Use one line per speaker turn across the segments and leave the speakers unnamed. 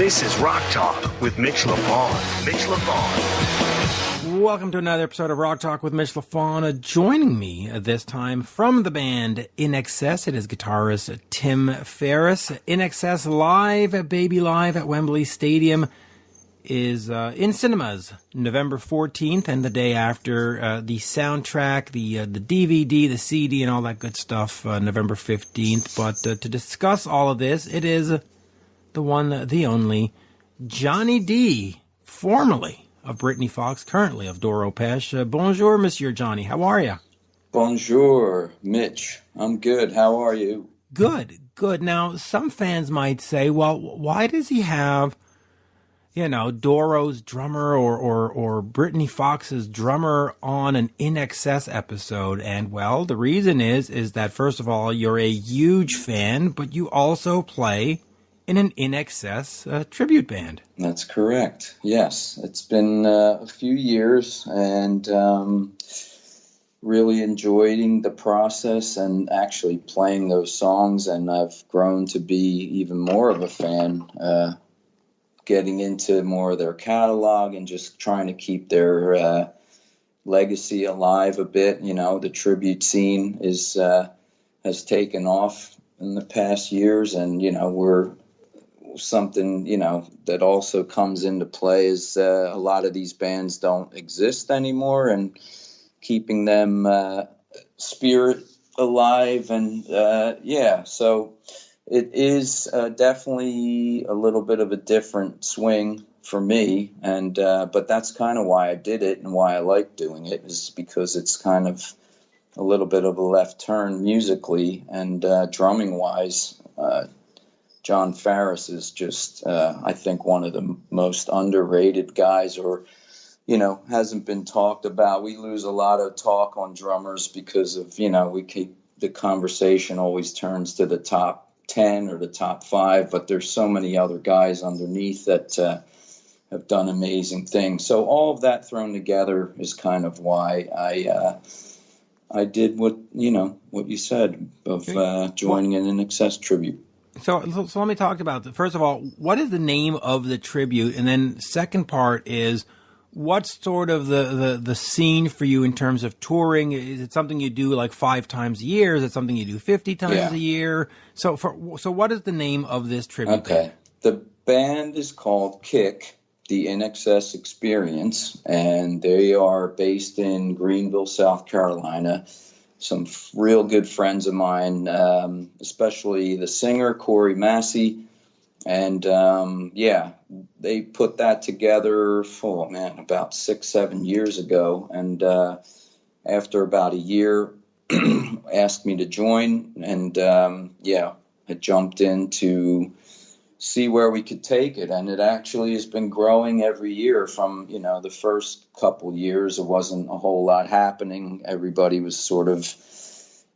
This is Rock Talk with Mitch LaFon. Mitch LaFon.
Welcome to another episode of Rock Talk with Mitch LaFon. Joining me this time from the band INXS, it is guitarist Tim Farriss. INXS Live, Baby Live at Wembley Stadium is in cinemas November 14th and the day after. The soundtrack, the DVD, the CD, and all that good stuff, November 15th. But to discuss all of this, it is the one, the only, Johnny Dee, formerly of Britny Fox, currently of Doro Britny. Bonjour, Monsieur Johnny. How are you?
Bonjour, Mitch. I'm good. How are you?
Good, good. Now, some fans might say, well, why does he have, you know, Doro's drummer or Britny Fox's drummer on an INXS episode? And, well, the reason is that, first of all, you're a huge fan, but you also play in an INXS tribute band.
That's correct. Yes. It's been a few years and really enjoying the process and actually playing those songs. And I've grown to be even more of a fan, getting into more of their catalog and just trying to keep their legacy alive a bit. You know, the tribute scene has taken off in the past years, and, you know, we're something, you know, that also comes into play is a lot of these bands don't exist anymore, and keeping them spirit alive. And so it is definitely a little bit of a different swing for me, and but that's kind of why I did it and why I like doing it, is because it's kind of a little bit of a left turn musically and drumming wise. John Farriss is just, I think, one of the most underrated guys, or, you know, hasn't been talked about. We lose a lot of talk on drummers because of, you know, the conversation always turns to the top 10 or the top 5, but there's so many other guys underneath that have done amazing things. So all of that thrown together is kind of why I did what you said of joining an INXS tribute.
So let me talk about that. First of all, what is the name of the tribute? And then second part is, what's sort of the scene for you in terms of touring? Is it something you do like 5 times a year? Is it something you do 50 times a year? So what is the name of this tribute?
Okay. The band is called KICK, the INXS Experience, and they are based in Greenville, South Carolina. Some real good friends of mine, especially the singer, Corey Massey. And, they put that together about 6-7 years ago. And after about a year, asked me to join. And, I jumped in to see where we could take it. And it actually has been growing every year. From, you know, the first couple years, it wasn't a whole lot happening. Everybody was sort of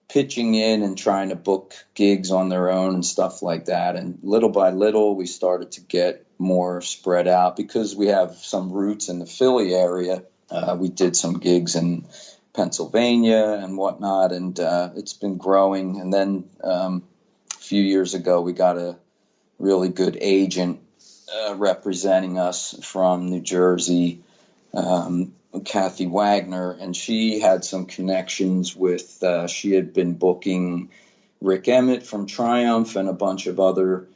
pitching in and trying to book gigs on their own and stuff like that. And little by little, we started to get more spread out because we have some roots in the Philly area. We did some gigs in Pennsylvania and whatnot, and it's been growing. And then a few years ago, we got a really good agent representing us from New Jersey, Kathy Wagner, and she had some connections with, she had been booking Rick Emmett from Triumph and a bunch of other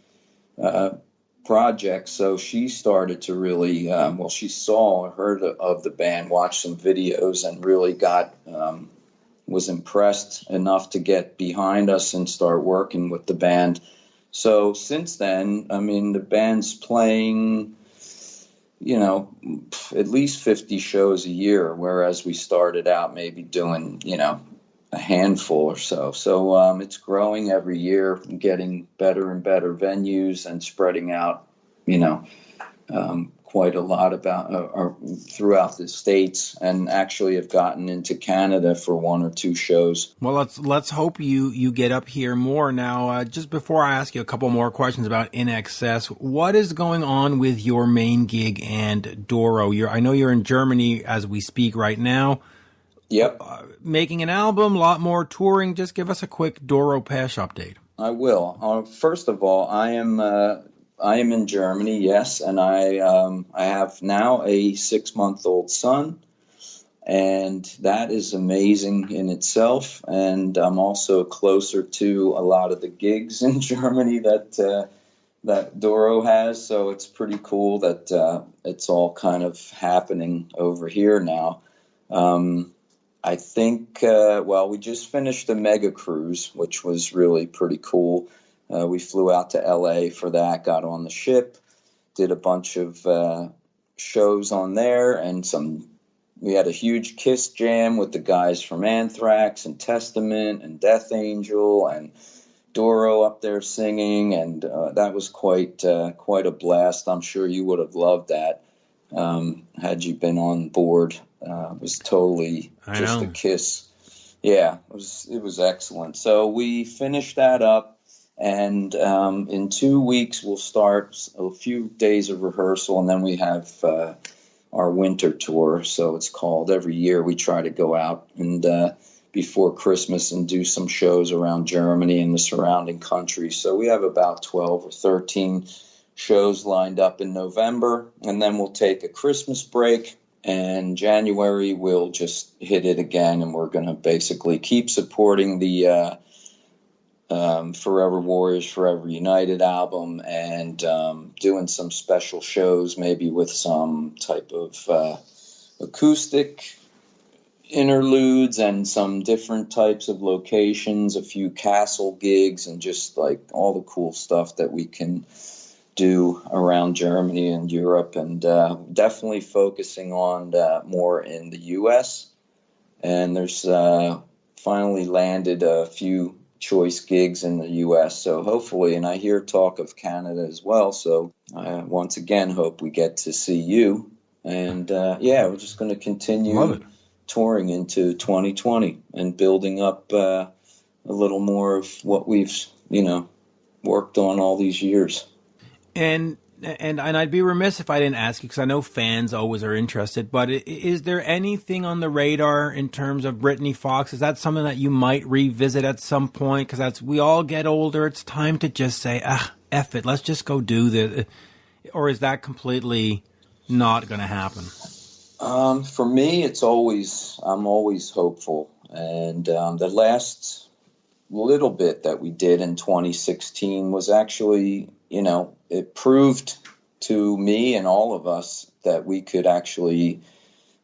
projects. So she started to really, she saw or heard of the band, watched some videos, and really was impressed enough to get behind us and start working with the band. So since then, I mean, the band's playing, you know, at least 50 shows a year, whereas we started out maybe doing, you know, a handful or so. So it's growing every year, getting better and better venues and spreading out, you know, quite a lot throughout the States, and actually have gotten into Canada for 1 or 2 shows.
Well, let's hope you get up here more. Now, just before I ask you a couple more questions about INXS, what is going on with your main gig and Doro? I know you're in Germany as we speak right now.
Yep.
Making an album, a lot more touring. Just give us a quick Doro Britny update.
I will. First of all, I am I am in Germany, yes, and I have now a 6-month-old son, and that is amazing in itself. And I'm also closer to a lot of the gigs in Germany that Doro has, so it's pretty cool that it's all kind of happening over here now. I think, we just finished a mega cruise, which was really pretty cool. We flew out to LA for that, got on the ship, did a bunch of shows on there, and we had a huge Kiss jam with the guys from Anthrax and Testament and Death Angel and Doro up there singing, and that was quite a blast. I'm sure you would have loved that had you been on board. It was totally just a Kiss. Yeah, it was excellent. So we finished that up, and in 2 weeks we'll start a few days of rehearsal, and then we have our winter tour. So it's called. Every year we try to go out and before Christmas and do some shows around Germany and the surrounding countries. So we have about 12 or 13 shows lined up in November, and then we'll take a Christmas break, and January we'll just hit it again, and we're going to basically keep supporting the Forever Warriors, Forever United album, and doing some special shows, maybe with some type of acoustic interludes and some different types of locations, a few castle gigs, and just like all the cool stuff that we can do around Germany and Europe, and definitely focusing on more in the U.S. And there's finally landed a few choice gigs in the U.S. So hopefully, and I hear talk of Canada as well. So I once again hope we get to see you. And we're just going to continue touring into 2020 and building up a little more of what we've, worked on all these years.
And I'd be remiss if I didn't ask you, because I know fans always are interested, but is there anything on the radar in terms of Britny Fox? Is that something that you might revisit at some point? Because as we all get older, it's time to just say, F it, let's just go do this. Or is that completely not going to happen?
For me, I'm always hopeful. And the last little bit that we did in 2016 was actually, it proved to me and all of us that we could actually,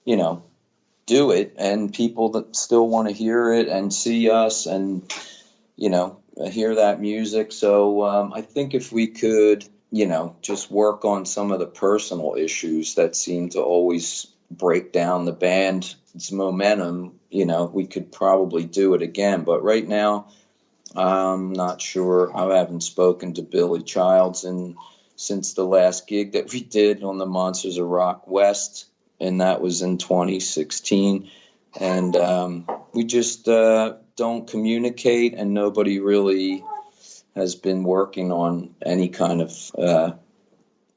do it, and people that still want to hear it and see us and, hear that music. So I think if we could, just work on some of the personal issues that seem to always break down the band's momentum, we could probably do it again. But right now, I'm not sure. I haven't spoken to Billy Childs since the last gig that we did on the Monsters of Rock West, and that was in 2016. And we just don't communicate, and nobody really has been working on any kind of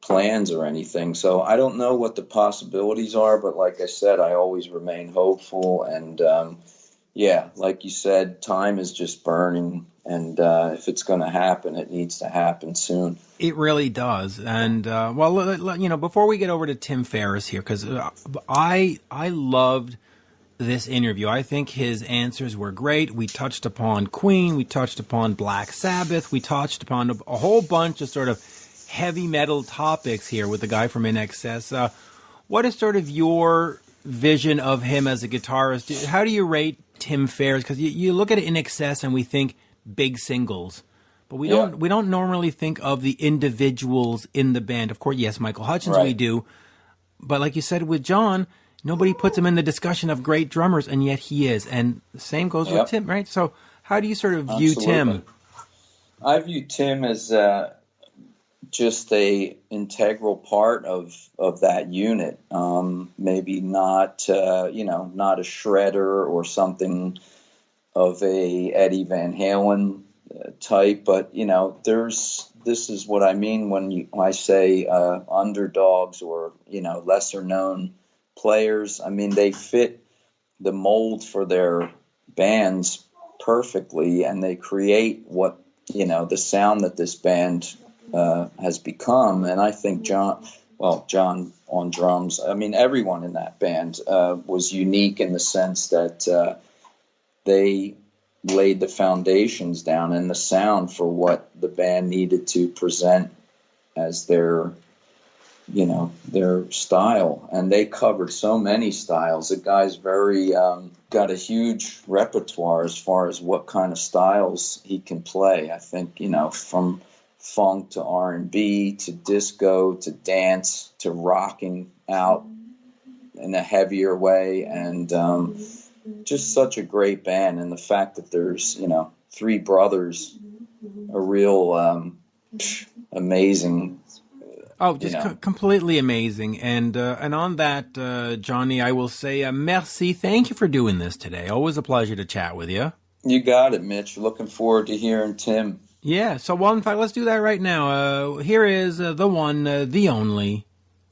plans or anything. So I don't know what the possibilities are, but like I said, I always remain hopeful. And like you said, time is just burning, and if it's going to happen, it needs to happen soon.
It really does. And before we get over to Tim Farriss here, because I loved this interview. I think his answers were great. We touched upon Queen, we touched upon Black Sabbath, we touched upon a whole bunch of sort of heavy metal topics here with the guy from INXS. What is sort of your vision of him as a guitarist? How do you rate Tim Farriss? Because you look at INXS and we think big singles, but we don't normally think of the individuals in the band. Of course, yes, Michael Hutchence, right. We do, but like you said with John, nobody puts him in the discussion of great drummers, and yet he is. And the same goes with Tim, right? So how do you sort of view Tim?
I view Tim as just a integral part of that unit. Maybe not, not a shredder or something of a Eddie Van Halen type, but, this is what I mean when I say underdogs or, lesser known players. I mean, they fit the mold for their bands perfectly, and they create what, the sound that this band has become. And I think John on drums, I mean, everyone in that band was unique in the sense that they laid the foundations down and the sound for what the band needed to present as their style. And they covered so many styles. The guy's very got a huge repertoire as far as what kind of styles he can play. I think, from funk to R&B to disco to dance to rocking out in a heavier way, and just such a great band. And the fact that there's three brothers, a real amazing.
Oh, just completely amazing. And on that, Johnny, I will say merci. Thank you for doing this today. Always a pleasure to chat with you.
You got it, Mitch. Looking forward to hearing Tim.
Yeah, so in fact, let's do that right now. Here is the one, the only,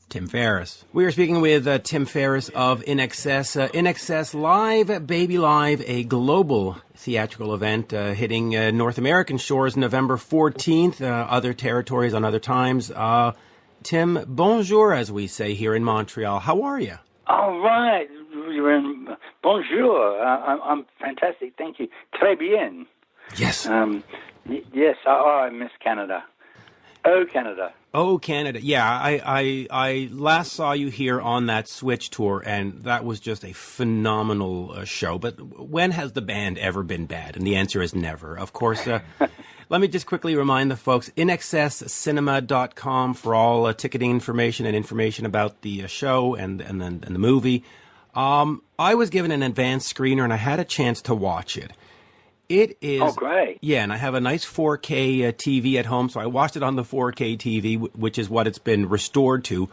Tim Farriss. We are speaking with Tim Farriss of INXS. INXS Live, Baby Live, a global theatrical event hitting North American shores November 14th, other territories on other times. Tim, bonjour, as we say here in Montreal. How are you?
All right. Bonjour. I'm fantastic. Thank you. Très bien.
Yes.
Yes. I miss Canada. Oh, Canada.
Oh, Canada. Yeah, I last saw you here on that Switch tour, and that was just a phenomenal show. But when has the band ever been bad? And the answer is never. Of course, let me just quickly remind the folks, INXScinema.com for all ticketing information and information about the show and the movie. I was given an advanced screener, and I had a chance to watch it. It is.
Oh, great.
Yeah, and I have a nice 4K TV at home, so I watched it on the 4K TV, which is what it's been restored to.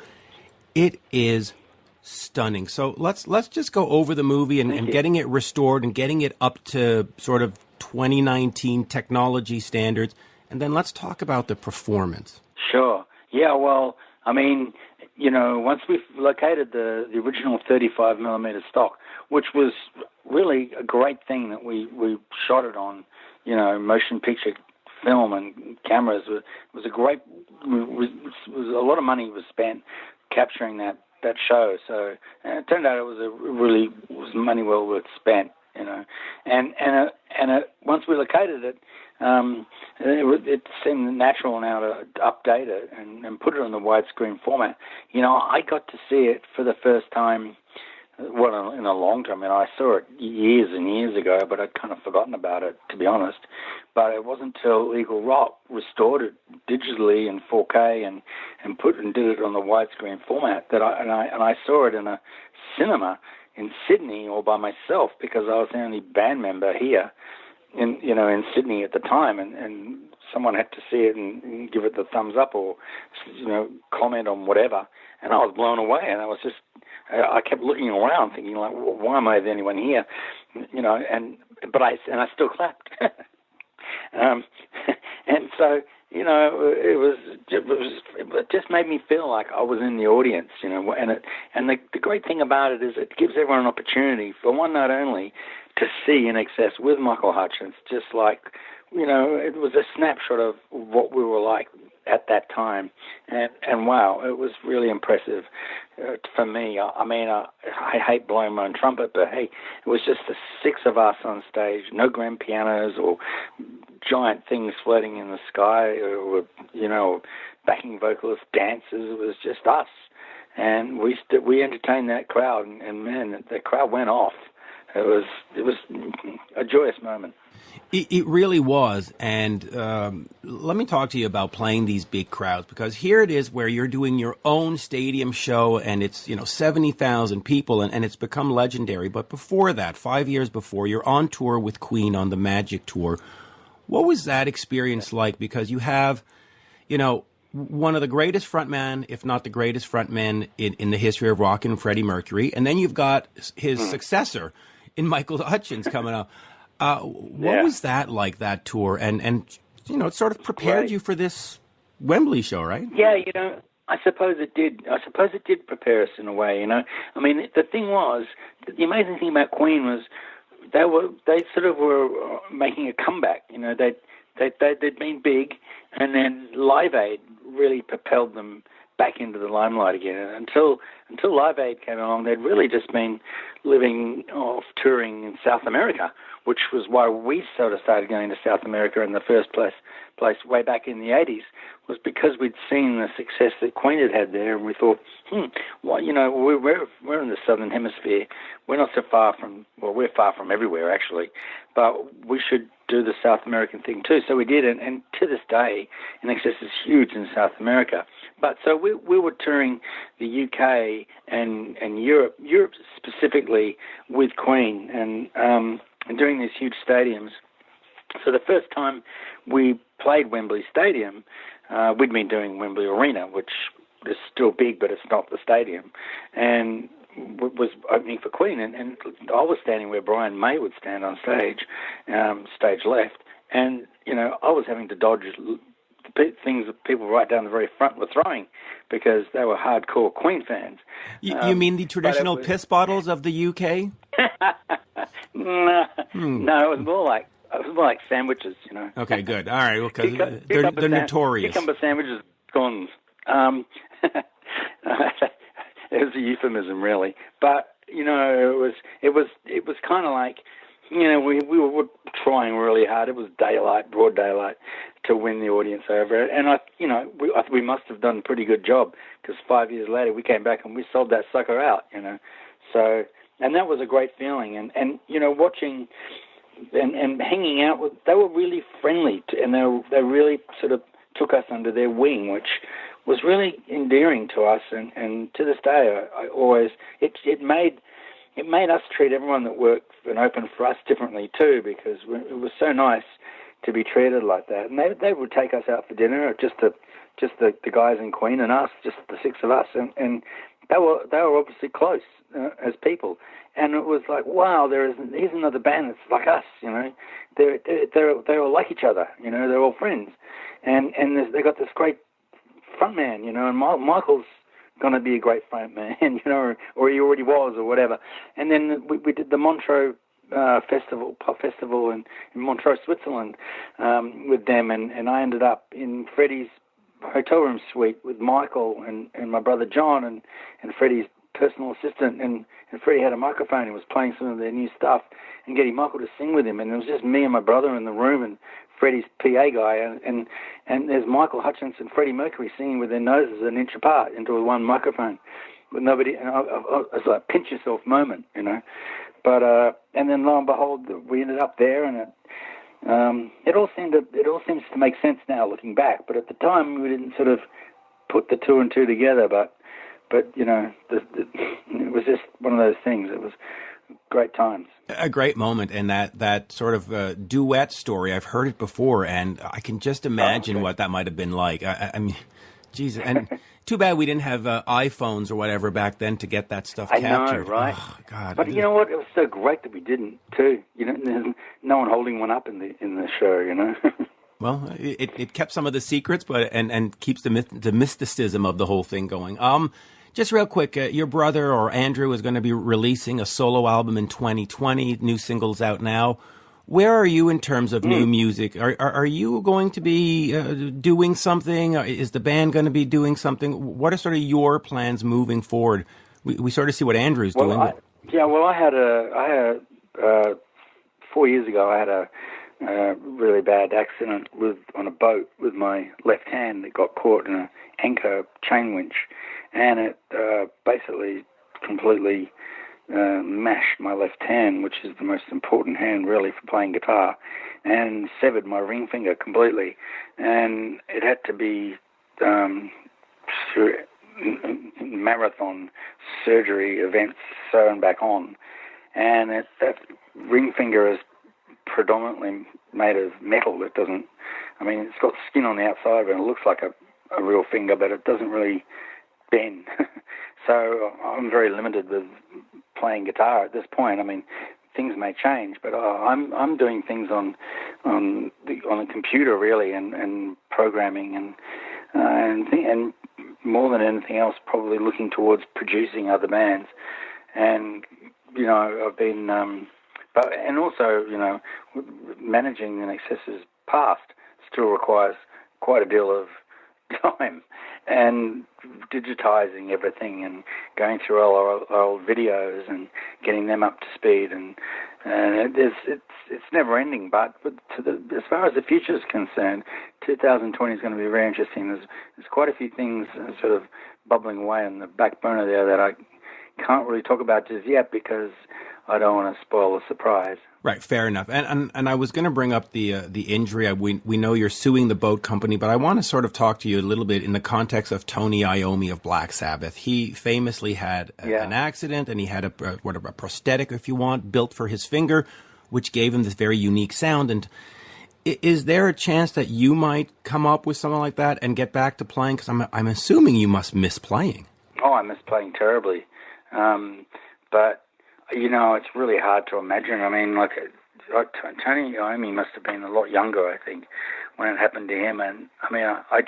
It is stunning. So let's just go over the movie and getting it restored and getting it up to sort of 2019 technology standards, and then let's talk about the performance.
Sure. Yeah, well, I mean, once we've located the original 35 millimeter stock, which was really a great thing that we shot it on, motion picture film and cameras. It was a great, was a lot of money was spent capturing that show. So it turned out it was money well worth spent, and once we located it, it seemed natural now to update it and put it on the widescreen format. I got to see it for the first time, in a long time. I saw it years and years ago, but I'd kind of forgotten about it, to be honest. But it wasn't until Eagle Rock restored it digitally in 4K and did it on the widescreen format that I saw it in a cinema in Sydney all by myself, because I was the only band member here in Sydney at the time, and someone had to see it and give it the thumbs up or comment on whatever, and I was blown away. And I kept looking around thinking, like, why am I the only one here? But I still clapped. And so it just made me feel like I was in the audience, and the great thing about it is it gives everyone an opportunity for one night only to see INXS with Michael Hutchence, just like, it was a snapshot of what we were like at that time, and wow, it was really impressive for me. I mean, I hate blowing my own trumpet, but hey, it was just the six of us on stage, no grand pianos or giant things floating in the sky, or backing vocalists, dancers. It was just us, and we entertained that crowd, and man, the crowd went off. It was a joyous moment.
It really was, and let me talk to you about playing these big crowds, because here it is where you're doing your own stadium show, and it's 70,000 people, and it's become legendary. But before that, 5 years before, you're on tour with Queen on the Magic Tour. What was that experience like? Because you have, one of the greatest frontmen, if not the greatest frontman in the history of rock, and Freddie Mercury, and then you've got his successor in Michael Hutchence coming up. What was that like, that tour? And it sort of prepared you for this Wembley show, right?
Yeah, I suppose it did. I suppose it did prepare us in a way, I mean, the thing was, the amazing thing about Queen was they sort of were making a comeback. they'd been big, and then Live Aid really propelled them back into the limelight again. And until Live Aid came along, they'd really just been living off touring in South America, which was why we sort of started going to South America in the first place way back in the 80s, was because we'd seen the success that Queen had there, and we thought, well, we're in the Southern Hemisphere. We're not so far from, well, we're far from everywhere, actually, but we should do the South American thing too. So we did, and to this day, INXS is huge in South America. But so we were touring the UK and Europe specifically with Queen, and doing these huge stadiums. So the first time we played Wembley Stadium, we'd been doing Wembley Arena, which is still big, but it's not the stadium, and was opening for Queen. And I was standing where Brian May would stand on stage, stage left, and I was having to dodge things that people right down the very front were throwing because they were hardcore Queen fans.
You mean the traditional piss bottles of the UK?
No, it was more like sandwiches,
Okay, good. All right, because they're notorious.
Cucumber sandwiches, scones. It was a euphemism, really. But it was kind of like, we were trying really hard. It was broad daylight, to win the audience over. And we must have done a pretty good job, because 5 years later we came back and we sold that sucker out. So, and that was a great feeling. And watching and hanging out with, they were really friendly, and they really sort of took us under their wing, which was really endearing to us. And to this day, I always, it made us treat everyone that worked and opened for us differently too, because it was so nice to be treated like that. And they would take us out for dinner, just the guys in Queen and us, just the six of us, and they were obviously close as people. And it was like, wow, here's another band that's like us, They're all like each other, they're all friends, and they got this great front man, and Michael's going to be a great front man, or he already was, or whatever. And then we did the Montreux pop festival in Montreux, Switzerland, with them, and I ended up in Freddie's hotel room suite with Michael and my brother John and Freddie's personal assistant, and Freddie had a microphone and was playing some of their new stuff and getting Michael to sing with him, and it was just me and my brother in the room and Freddie's PA guy, and there's Michael Hutchence and Freddie Mercury singing with their noses an inch apart into one microphone with nobody, and it's like a pinch yourself moment, But and then lo and behold, we ended up there, and it all seems to make sense now looking back. But at the time, we didn't sort of put the two and two together. But it was just one of those things. It was great times.
A great moment, and that sort of duet story. I've heard it before, and I can just imagine what that might have been like. I mean, Jesus, and too bad we didn't have iPhones or whatever back then to get that stuff captured.
I know, right?
Oh, God.
But you know what? It was so great that we didn't too. There's no one holding one up in the show.
Well, it kept some of the secrets, but and keeps the mysticism of the whole thing going. Just real quick, your brother or Andrew is going to be releasing a solo album in 2020. New singles out now. Where are you in terms of new music? Are you going to be doing something? Is the band going to be doing something? What are sort of your plans moving forward? We sort of see what Andrew's doing.
I had 4 years ago. I had a really bad accident on a boat with my left hand that got caught in an anchor chain winch, and it basically completely mashed my left hand, which is the most important hand really for playing guitar, and severed my ring finger completely. And it had to be marathon surgery events sewn back on. And that ring finger is predominantly made of metal. It doesn't, it's got skin on the outside, but it looks like a real finger, but it doesn't really bend. So I'm very limited with playing guitar at this point. Things may change, but I'm doing things on the computer really, and programming and more than anything else, probably looking towards producing other bands. And I've been, and also managing INXS's past. still requires quite a deal of time and digitizing everything and going through all our old videos and getting them up to speed, and it's never ending. But as far as the future is concerned, 2020 is going to be very interesting. There's quite a few things sort of bubbling away on the back burner there that I can't really talk about just yet because I don't want to spoil the surprise.
Right, fair enough. And I was going to bring up the injury. We know you're suing the boat company, but I want to sort of talk to you a little bit in the context of Tony Iommi of Black Sabbath. He famously had an accident, and he had a prosthetic, if you want, built for his finger, which gave him this very unique sound. And is there a chance that you might come up with something like that and get back to playing? Because I'm assuming you must miss playing.
Oh, I miss playing terribly. But it's really hard to imagine. I mean, like Tony Iommi must have been a lot younger, I think, when it happened to him. And I mean, I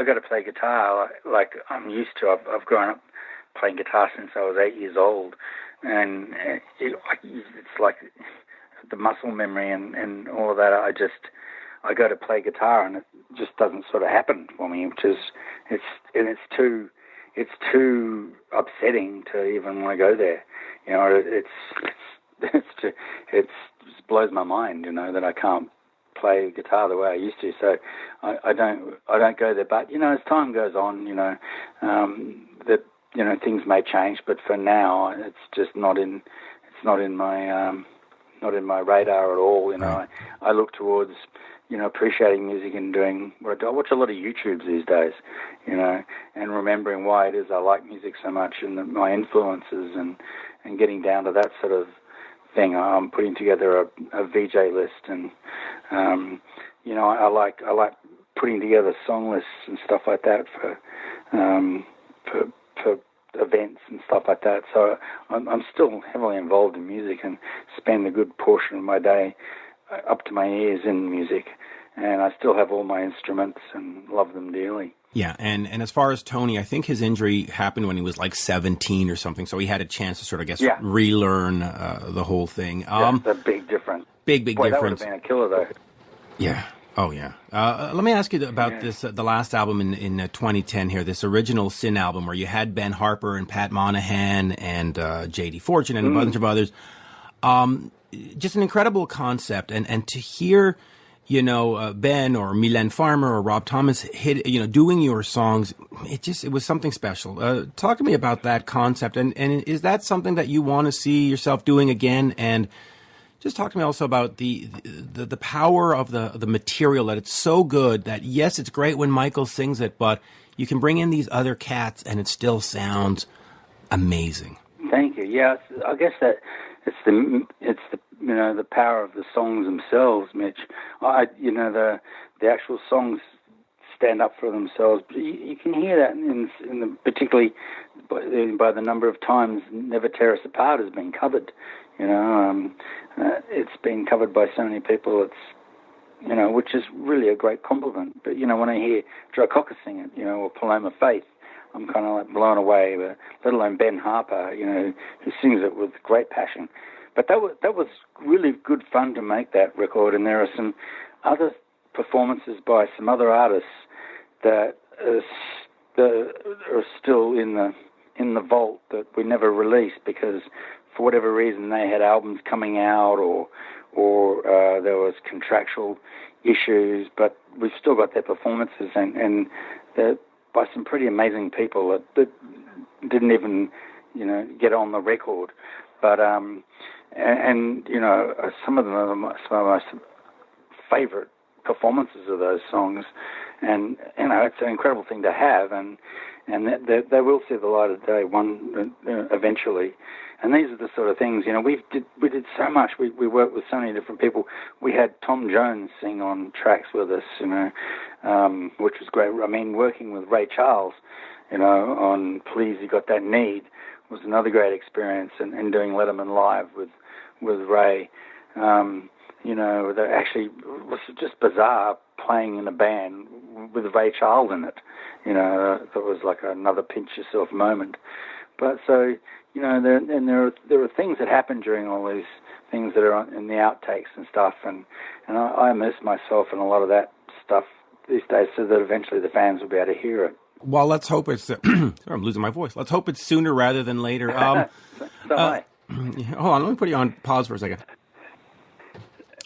got to play guitar like I'm used to. I've grown up playing guitar since I was 8 years old, and it's like the muscle memory and all of that. I go to play guitar, and it just doesn't sort of happen for me, which is it's too upsetting to even want to go there. It blows my mind, that I can't play guitar the way I used to. So I don't go there. But as time goes on, things may change. But for now, it's just not in my radar at all.
Right.
I look towards appreciating music and doing what I do. I watch a lot of YouTubes these days, and remembering why it is I like music so much and my influences and getting down to that sort of thing. I'm putting together a VJ list, and I like putting together song lists and stuff like that for events and stuff like that. So I'm still heavily involved in music and spend a good portion of my day up to my ears in music, and I still have all my instruments and love them dearly.
Yeah, and as far as Tony, I think his injury happened when he was like 17 or something, so he had a chance to sort of, relearn the whole thing.
That's a big difference.
Big
Boy,
difference.
That would have been a killer, though.
Yeah. Oh, yeah. Let me ask you about this, the last album in 2010 here, this original Sin album where you had Ben Harper and Pat Monahan and J.D. Fortune and a bunch of others. Just an incredible concept, and to hear, Ben or Mylène Farmer or Rob Thomas doing your songs, it was something special. Talk to me about that concept, and is that something that you want to see yourself doing again? And just talk to me also about the power of the material, that it's so good that, yes, it's great when Michael sings it, but you can bring in these other cats and it still sounds amazing.
Thank you. Yeah, I guess that it's the power of the songs themselves, Mitch. The actual songs stand up for themselves. You can hear that particularly by the number of times "Never Tear Us Apart" has been covered. It's been covered by so many people. It's which is really a great compliment. But when I hear Joe Cocker sing it, or Paloma Faith, I'm kind of like blown away. But let alone Ben Harper, who sings it with great passion. But that was really good fun to make that record. And there are some other performances by some other artists that are still in the vault that we never released because for whatever reason they had albums coming out or there was contractual issues. But we've still got their performances and they're by some pretty amazing people that didn't even get on the record. But some of them are some of my favorite performances of those songs, and it's an incredible thing to have, and they will see the light of day eventually. And these are the sort of things, we did so much. We worked with so many different people. We had Tom Jones sing on tracks with us, which was great. I mean, working with Ray Charles, on Please You Got That Need was another great experience, and doing Letterman Live with Ray. That actually was just bizarre playing in a band with Ray Charles in it. That was like another pinch yourself moment. But so, there are things that happen during all these things that are in the outtakes and stuff, and I immerse myself in a lot of that stuff these days so that eventually the fans will be able to hear it.
Well, let's hope it's. I'm losing my voice. Let's hope it's sooner rather than later.
So
hold on, let me put you on pause for a second.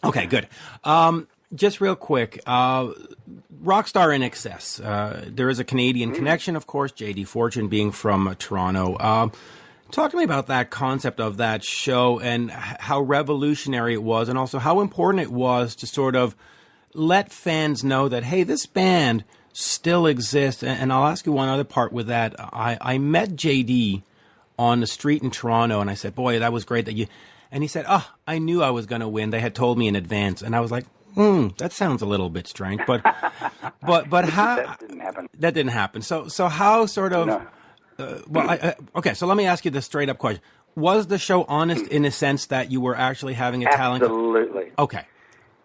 Okay, good. Just real quick, Rockstar INXS. There is a Canadian connection, of course. J.D. Fortune being from Toronto. Talk to me about that concept of that show and how revolutionary it was, and also how important it was to sort of let fans know that, hey, this band still exists. And I'll ask you one other part with that. I met JD on the street in Toronto, and I said, boy, that was great that you... And he said, I knew I was going to win. They had told me in advance. And I was like, that sounds a little bit strange. But how...
That didn't happen.
That didn't happen. So how sort of...
No.
Okay, so let me ask you this straight-up question. Was the show honest in a sense that you were actually having a talent...
Absolutely.
Okay.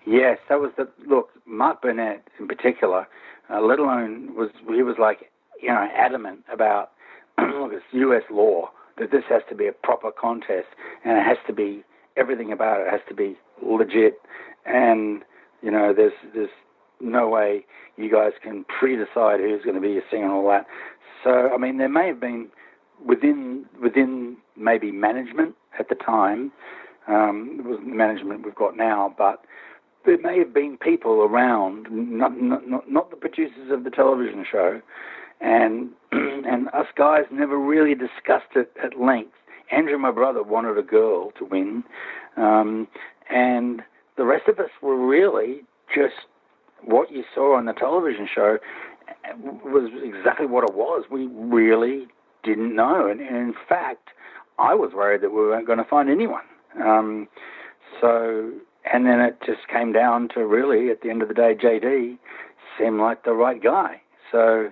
Yes, that was the... Look, Mark Burnett in particular... let alone he was like, adamant about this U.S. law that this has to be a proper contest and it has to be everything about it has to be legit, and there's no way you guys can pre-decide who's going to be a singer and all that. So I mean, there may have been within maybe management at the time. It wasn't the management we've got now, but there may have been people around, not the producers of the television show, and us guys never really discussed it at length. Andrew, my brother, wanted a girl to win, and the rest of us were really just what you saw on the television show was exactly what it was. We really didn't know, and in fact, I was worried that we weren't going to find anyone. And then it just came down to really, at the end of the day, JD seemed like the right guy. So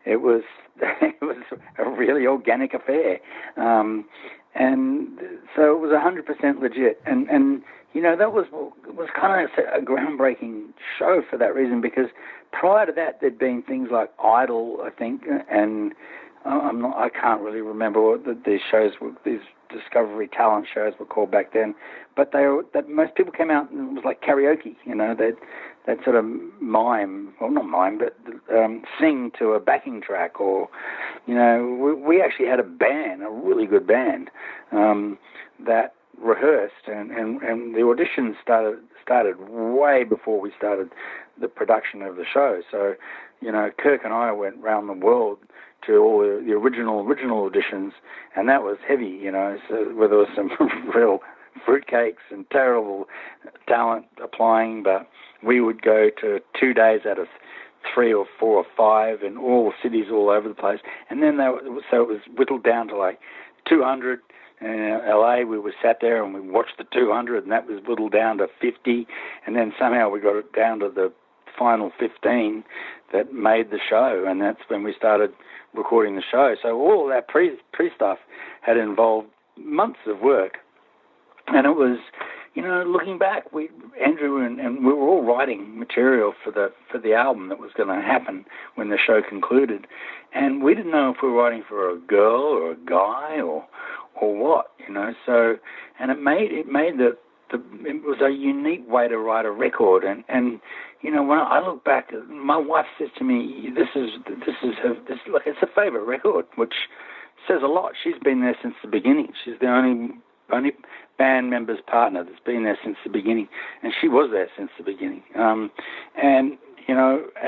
it was a really organic affair. And so it was 100% legit. And that was kind of a groundbreaking show for that reason, because prior to that, there'd been things like Idol, I think, and I can't really remember what these shows were, these Discovery talent shows were called back then, but most people came out and it was like karaoke, they'd sort of sing to a backing track, or, we actually had a band, a really good band, that rehearsed, and the auditions started way before we started the production of the show. So, Kirk and I went around the world to all the original auditions, and that was heavy, so where there was some real fruitcakes and terrible talent applying, but we would go to 2 days out of 3 or 4 or 5 in all cities all over the place, and then so it was whittled down to like 200. In LA, we were sat there and we watched the 200, and that was whittled down to 50, and then somehow we got it down to the final 15 that made the show, and that's when we started recording the show. So all of that pre stuff had involved months of work, and it was, looking back, Andrew and we were all writing material for the album that was going to happen when the show concluded, and we didn't know if we were writing for a girl or a guy or what, So, and it made it was a unique way to write a record, and when I look back, my wife says to me, "This is like it's a favorite record," which says a lot. She's been there since the beginning. She's the only band member's partner that's been there since the beginning, and she was there since the beginning. And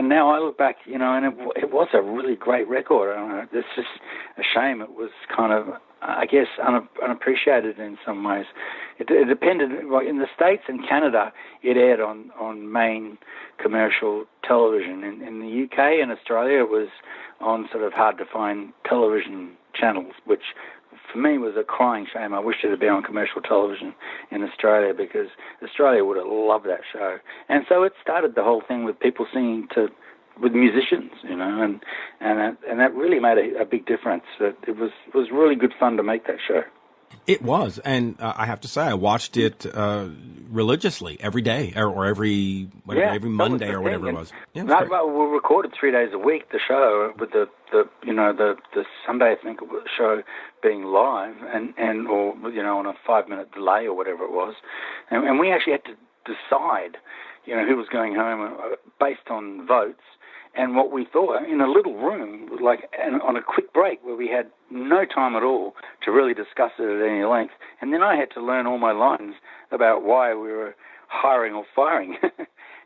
now I look back, and it was a really great record. It's just a shame it was kind of, I guess, unappreciated in some ways. It depended, in the States and Canada, it aired on main commercial television. In the UK and Australia, it was on sort of hard-to-find television channels, which for me was a crying shame. I wished it had been on commercial television in Australia, because Australia would have loved that show. And so it started the whole thing with people singing with musicians, and that really made a big difference. It was really good fun to make that show. It
was, and I have to say, I watched it religiously every day, or every Monday or whatever it was. Yeah,
we recorded 3 days a week, the show, with the Sunday, I think, show being live, or on a 5-minute delay or whatever it was, and we actually had to decide, who was going home based on votes. And what we thought in a little room, on a quick break where we had no time at all to really discuss it at any length. And then I had to learn all my lines about why we were hiring or firing,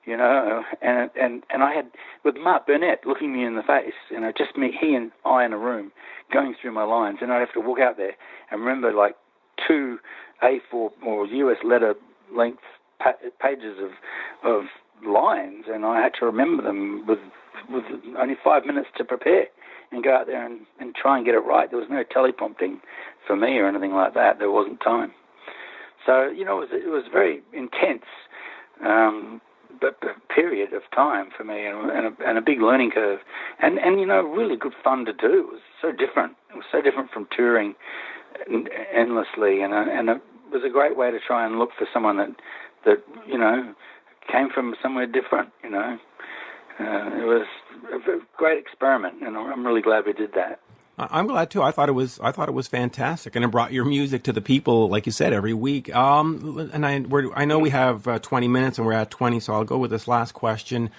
And I had, with Mark Burnett looking me in the face, just me, he and I in a room going through my lines. And I'd have to walk out there and remember 2 A4 or US letter length pages of lines, and I had to remember them with only 5 minutes to prepare and go out there and try and get it right. There was no teleprompting for me or anything like that. There wasn't time. So, it was very intense period of time for me and a big learning curve. And really good fun to do. It was so different. It was so different from touring endlessly. And it was a great way to try and look for someone that came from somewhere different, It was a great experiment, and I'm really glad we did that.
I'm glad too. I thought it was fantastic, and it brought your music to the people, like you said, every week. And I know we have 20 minutes, and we're at 20, so I'll go with this last question.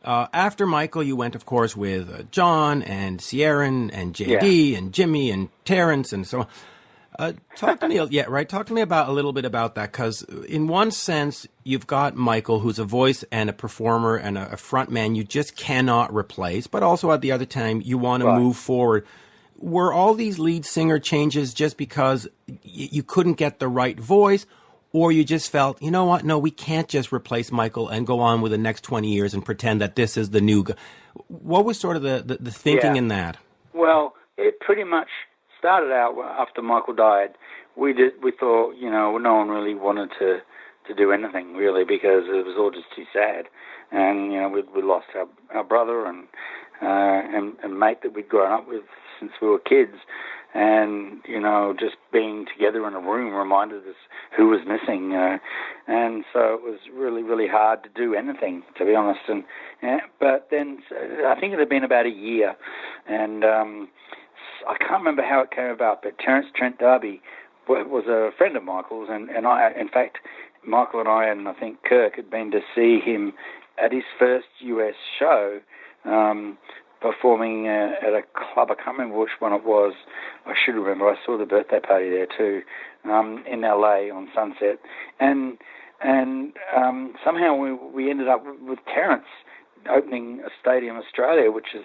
After Michael, you went, of course, with John and Ciaran and JD and Jimmy and Terrence and so on. Talk to me, Talk to me a little bit about that, because in one sense, you've got Michael, who's a voice and a performer and a front man you just cannot replace, but also at the other time, you want to move forward. Were all these lead singer changes just because you couldn't get the right voice, or you just felt, you know what, no, we can't just replace Michael and go on with the next 20 years and pretend that this is the new guy? What was sort of the thinking in that?
Well, it pretty much started out after Michael died. We thought, no one really wanted to do anything really, because it was all just too sad. And we lost our brother and mate that we'd grown up with since we were kids, and just being together in a room reminded us who was missing. And so it was really, really hard to do anything, to be honest. And but then I think it had been about a year, and I can't remember how it came about, but Terence Trent D'Arby was a friend of Michael's, and I, in fact, Michael and I think Kirk had been to see him at his first US show, performing at a club. I can't remember which one it was. I should remember. I saw the birthday party there too, in LA on Sunset, and somehow we ended up with Terence opening a Stadium Australia, which was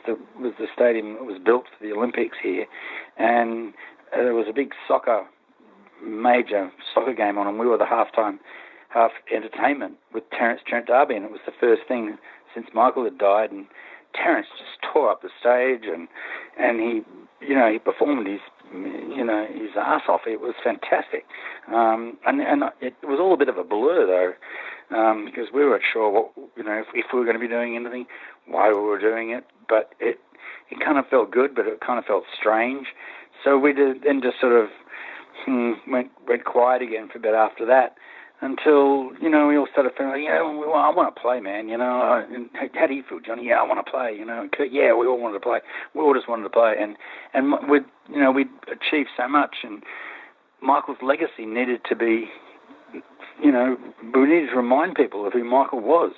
the stadium that was built for the Olympics here, and there was a big major soccer game on, and we were the half entertainment with Terence Trent D'Arby, and it was the first thing since Michael had died, and Terence just tore up the stage, and he performed his ass off. It was fantastic, and it was all a bit of a blur though. Because we weren't sure if we were going to be doing anything, why we were doing it, but it kind of felt good, but it kind of felt strange. So we then just sort of went quiet again for a bit after that, until we all started feeling I want to play, man. How do you feel, Johnny? Yeah, I want to play. Yeah, we all wanted to play. We all just wanted to play, and we'd achieved so much, and Michael's legacy needed to be. We needed to remind people of who Michael was.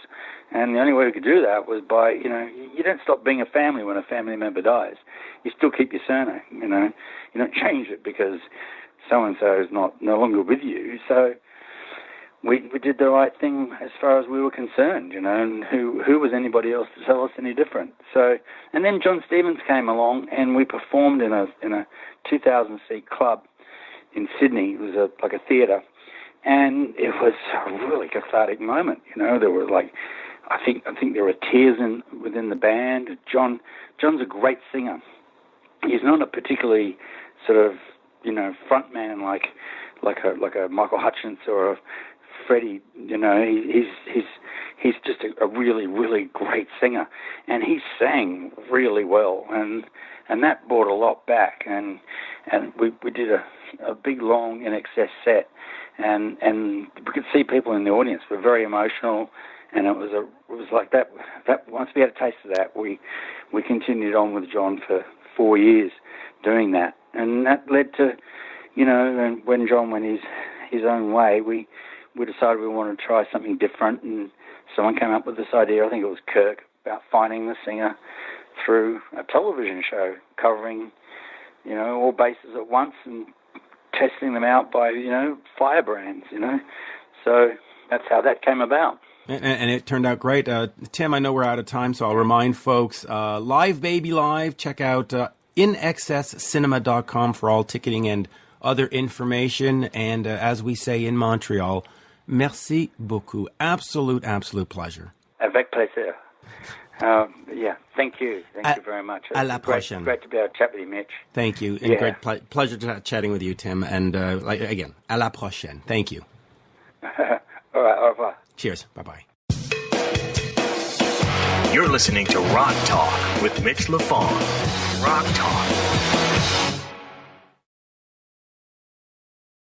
And the only way we could do that was by, you don't stop being a family when a family member dies. You still keep your surname, You don't change it because so-and-so is no longer with you. So we did the right thing as far as we were concerned, and who was anybody else to tell us any different? So, and then John Stevens came along, and we performed in a 2,000-seat club in Sydney. It was like a theatre. And it was a really cathartic moment. There were I think there were tears within the band. John's a great singer. He's not a particularly sort of front man like a Michael Hutchence or a Freddie. He's just a really, really great singer, and he sang really well, and that brought a lot back. And we did a big long INXS set. And we could see people in the audience were very emotional, and it was like that. That once we had a taste of that, we continued on with John for 4 years doing that, and that led to, and when John went his own way, we decided we wanted to try something different, and someone came up with this idea, I think it was Kirk, about finding the singer through a television show, covering, all bases at once and testing them out by, firebrands, So that's how that came about.
And it turned out great. Tim, I know we're out of time, so I'll remind folks, Live Baby Live, check out INXScinema.com for all ticketing and other information. And as we say in Montreal, merci beaucoup. Absolute pleasure.
Avec plaisir. Thank you. Thank you very much.
À la prochaine.
Great to be able to chat with you, Mitch.
Thank you. And great pleasure chatting with you, Tim. And again, à la prochaine. Thank you.
All right, au revoir.
Cheers. Bye-bye.
You're listening to Rock Talk with Mitch LaFon. Rock Talk.